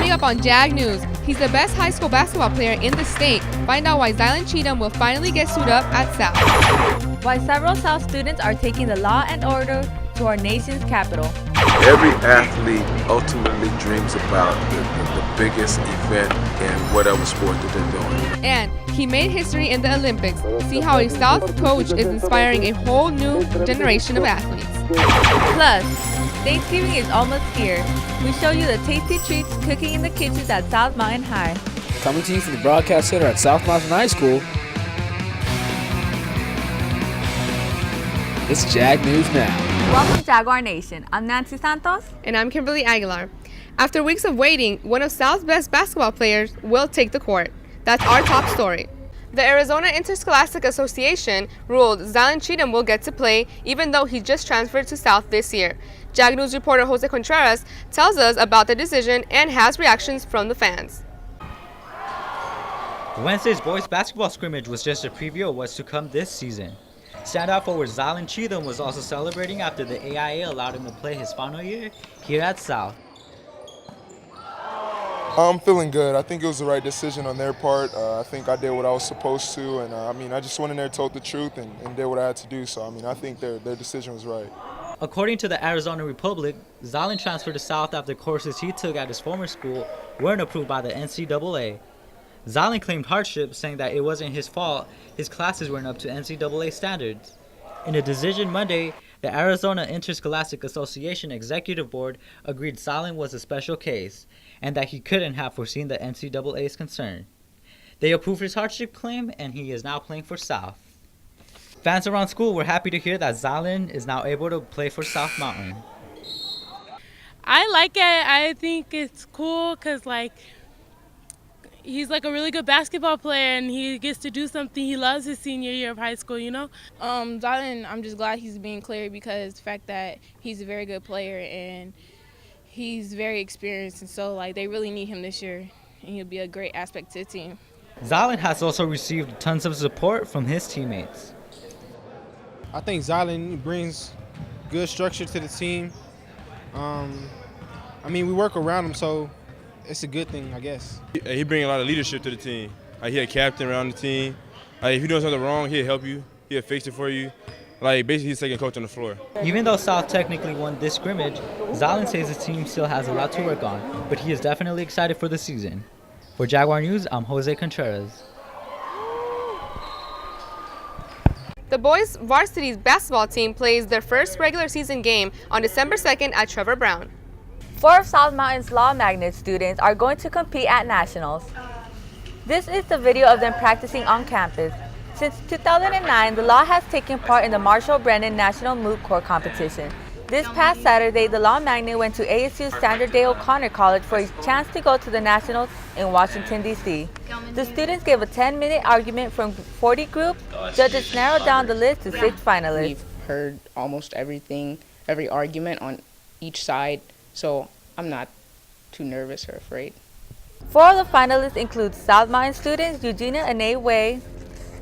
Coming up on Jag News, he's the best high school basketball player in the state. Find out why Zylan Cheatham will finally get suited up at South. Why several South students are taking the law and order to our nation's capital. Every athlete ultimately dreams about the biggest event in whatever sport that they're doing. And he made history in the Olympics. See how a South coach is inspiring a whole new generation of athletes. Plus, Thanksgiving is almost here. We show you the tasty treats cooking in the kitchens at South Mountain High. Coming to you from the Broadcast Center at South Mountain High School, it's Jag News Now. Welcome Jaguar Nation. I'm Nancy Santos. And I'm Kimberly Aguilar. After weeks of waiting, one of South's best basketball players will take the court. That's our top story. The Arizona Interscholastic Association ruled Zylan Cheatham will get to play even though he just transferred to South this year. Jag News reporter Jose Contreras tells us about the decision and has reactions from the fans. Wednesday's boys basketball scrimmage was just a preview of what's to come this season. Standout forward Zylan Cheatham was also celebrating after the AIA allowed him to play his final year here at South. I'm feeling good. I think it was the right decision on their part. I think I did what I was supposed to, and I just went in there, told the truth, and did what I had to do. So, I think their decision was right. According to the Arizona Republic, Zylan transferred to South after courses he took at his former school weren't approved by the NCAA. Zylan claimed hardship, saying that it wasn't his fault his classes weren't up to NCAA standards. In a decision Monday, the Arizona Interscholastic Association Executive Board agreed Zylan was a special case and that he couldn't have foreseen the NCAA's concern. They approved his hardship claim, and he is now playing for South. Fans around school were happy to hear that Zylan is now able to play for South Mountain. I like it. I think it's cool because, he's a really good basketball player, and he gets to do something he loves his senior year of high school, Zylan, I'm just glad he's being cleared because the fact that he's a very good player and he's very experienced, and so they really need him this year, and he'll be a great aspect to the team. Zylan has also received tons of support from his teammates. I think Zylan brings good structure to the team. We work around him, so it's a good thing, I guess. He brings a lot of leadership to the team. He a captain around the team. If you're doing something wrong, he'll help you. He'll fix it for you. Basically, he's second coach on the floor. Even though South technically won this scrimmage, Zylan says his team still has a lot to work on, but he is definitely excited for the season. For Jaguar News, I'm Jose Contreras. The boys' varsity basketball team plays their first regular season game on December 2nd at Trevor Brown. 4 of South Mountain's Law Magnet students are going to compete at nationals. This is the video of them practicing on campus. Since 2009, the Law has taken part in the Marshall Brennan National Moot Court Competition. This past Saturday, the Law Magnet went to ASU's Sandra Day O'Connor College for a chance to go to the nationals in Washington, D.C. The students gave a 10-minute argument from 40 groups. Judges narrowed down the list to 6 finalists. We've heard almost everything, every argument on each side, so I'm not too nervous or afraid. 4 of the finalists include South Mountain students Eugenia Anae Way,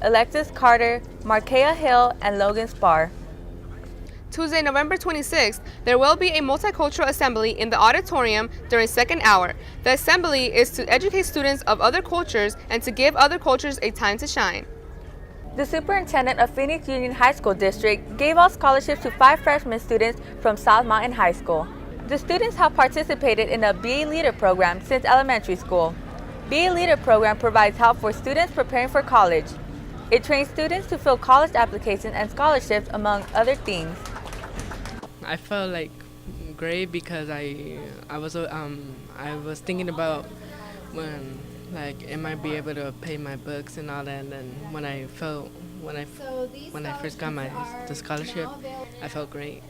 Alexis Carter, Markea Hill, and Logan Spar. Tuesday, November 26th, there will be a multicultural assembly in the auditorium during second hour. The assembly is to educate students of other cultures and to give other cultures a time to shine. The superintendent of Phoenix Union High School District gave all scholarships to 5 freshman students from South Mountain High School. The students have participated in the BA Leader program since elementary school. BA Leader program provides help for students preparing for college. It trains students to fill college applications and scholarships, among other things. I felt great because I was thinking about when am I be able to pay my books and all that, and then when I first got the scholarship, I felt great.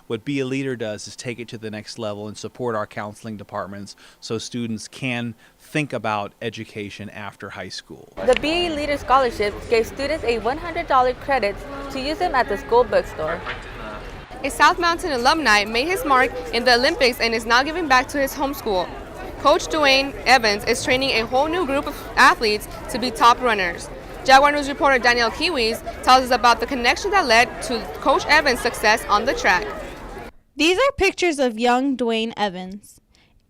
What Be a Leader does is take it to the next level and support our counseling departments so students can think about education after high school. The BA Leader Scholarship gave students a $100 credit to use them at the school bookstore. A South Mountain alumni made his mark in the Olympics and is now giving back to his home school. Coach Dwayne Evans is training a whole new group of athletes to be top runners. Jaguar News reporter Danielle Kiwis tells us about the connection that led to Coach Evans' success on the track. These are pictures of young Dwayne Evans.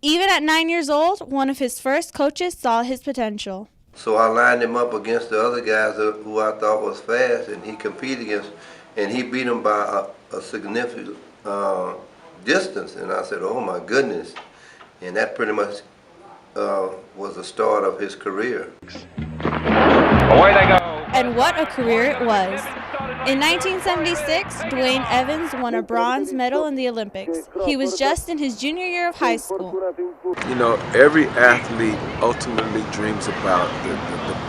Even at 9 years old, one of his first coaches saw his potential. So I lined him up against the other guys who I thought was fast, and he competed against, and he beat him by a significant distance. And I said, oh my goodness. And that pretty much was the start of his career. Away they go. And what a career it was. In 1976, Dwayne Evans won a bronze medal in the Olympics. He was just in his junior year of high school. You know, every athlete ultimately dreams about the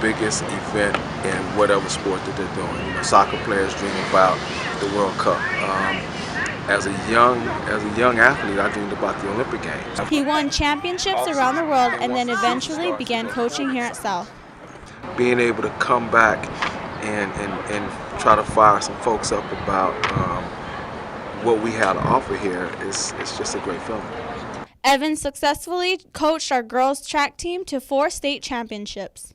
biggest event in whatever sport that they're doing. You know, soccer players dream about the World Cup. As a young athlete, I dreamed about the Olympic Games. He won championships around the world and then eventually began coaching here at South. Being able to come back and try to fire some folks up about what we had to offer here is just a great feeling. Evans successfully coached our girls track team to 4 state championships.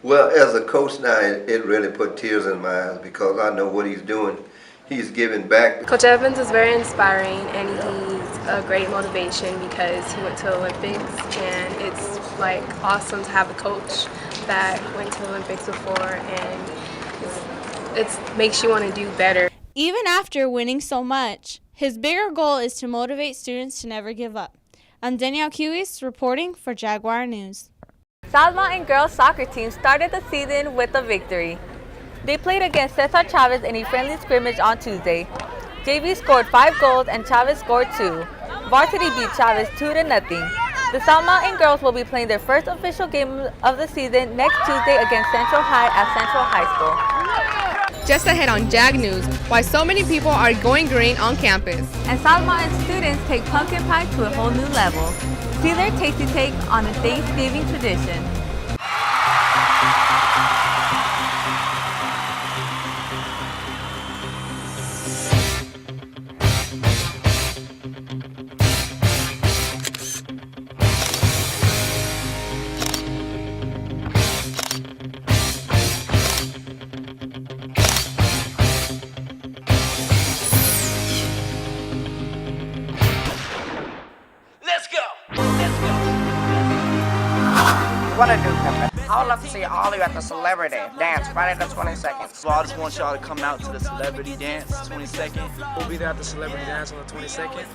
Well, as a coach now, it really put tears in my eyes because I know what he's doing. He's giving back. Coach Evans is very inspiring, and he's a great motivation because he went to the Olympics, and it's like awesome to have a coach that went to the Olympics before, and it makes you want to do better. Even after winning so much, his bigger goal is to motivate students to never give up. I'm Danielle Kiwis reporting for Jaguar News. South Mountain girls soccer team started the season with a victory. They played against Cesar Chavez in a friendly scrimmage on Tuesday. JV scored 5 goals and Chavez scored 2. Varsity beat Chavez 2-0. The South Mountain girls will be playing their first official game of the season next Tuesday against Central High at Central High School. Just ahead on Jag News, why so many people are going green on campus. And South Mountain students take pumpkin pie to a whole new level. See their tasty take on a Thanksgiving tradition. What I do, Pimpin'? I would love to see all of you at the celebrity dance Friday the 22nd. So I just want y'all to come out to the celebrity dance 22nd. We'll be there at the celebrity dance on the 22nd.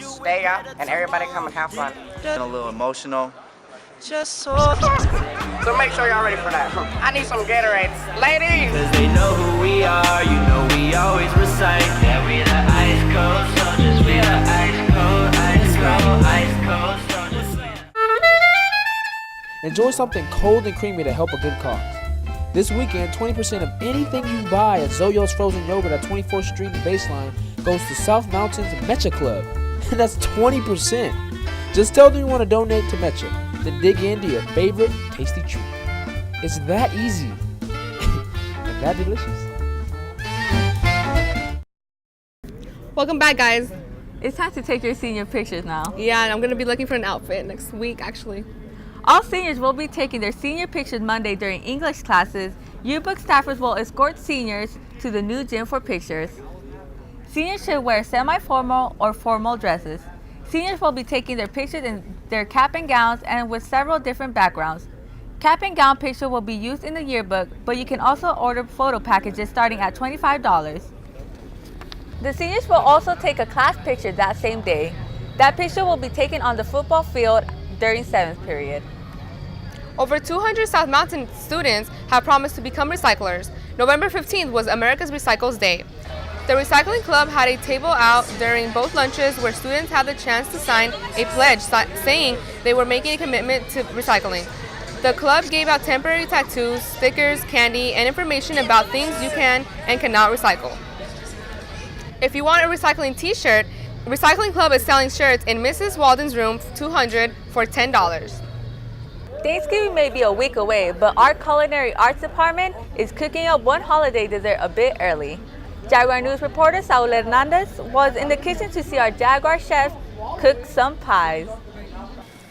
Stay up and everybody come and have fun. A little emotional. So make sure y'all ready for that. I need some Gatorade. Ladies! Cause they know who we are, you know we always recite. Yeah, we the ice cold soldiers, we the ice cold, ice cold, ice cold soldiers. Enjoy something cold and creamy to help a good cause. This weekend, 20% of anything you buy at Zoyo's Frozen Yogurt at 24th Street and Baseline goes to South Mountain's Mecha Club. And that's 20%. Just tell them you want to donate to Mecha, then dig into your favorite tasty treat. It's that easy and that delicious. Welcome back, guys. It's time to take your senior pictures now. Yeah, and I'm going to be looking for an outfit next week, actually. All seniors will be taking their senior pictures Monday during English classes. Yearbook staffers will escort seniors to the new gym for pictures. Seniors should wear semi-formal or formal dresses. Seniors will be taking their pictures in their cap and gowns and with several different backgrounds. Cap and gown picture will be used in the yearbook, but you can also order photo packages starting at $25. The seniors will also take a class picture that same day. That picture will be taken on the football field during 7th period. Over 200 South Mountain students have promised to become recyclers. November 15th was America's Recycles Day. The Recycling Club had a table out during both lunches where students had the chance to sign a pledge saying they were making a commitment to recycling. The club gave out temporary tattoos, stickers, candy, and information about things you can and cannot recycle. If you want a recycling t-shirt, Recycling Club is selling shirts in Mrs. Walden's room 200 for $10. Thanksgiving may be a week away, but our culinary arts department is cooking up one holiday dessert a bit early. Jaguar News reporter Saul Hernandez was in the kitchen to see our Jaguar chefs cook some pies.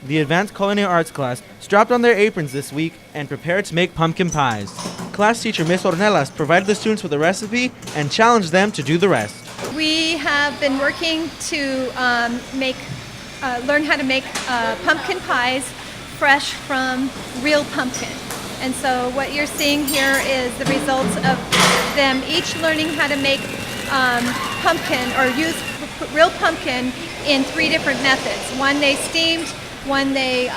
The Advanced Culinary Arts class strapped on their aprons this week and prepared to make pumpkin pies. Class teacher Miss Ornelas provided the students with a recipe and challenged them to do the rest. We have been working to learn how to make pumpkin pies fresh from real pumpkin. And so what you're seeing here is the results of them each learning how to make pumpkin or use real pumpkin in 3 different methods. One they steamed, one they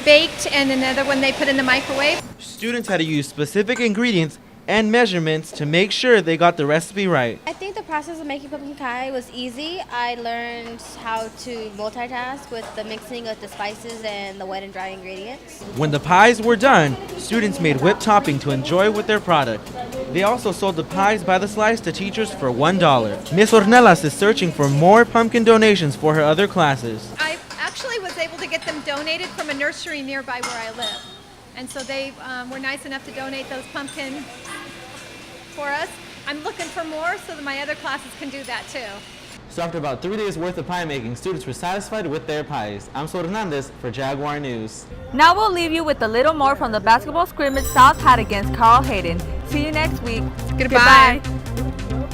baked, and another one they put in the microwave. Students had to use specific ingredients and measurements to make sure they got the recipe right. I think the process of making pumpkin pie was easy. I learned how to multitask with the mixing of the spices and the wet and dry ingredients. When the pies were done, students made whipped topping to enjoy with their product. They also sold the pies by the slice to teachers for $1. Miss Ornelas is searching for more pumpkin donations for her other classes. I actually was able to get them donated from a nursery nearby where I live. And so they were nice enough to donate those pumpkins for us. I'm looking for more so that my other classes can do that too. So after about 3 days worth of pie making, students were satisfied with their pies. I'm Sol Hernandez for Jaguar News. Now we'll leave you with a little more from the basketball scrimmage South had against Carl Hayden. See you next week. Goodbye. Goodbye.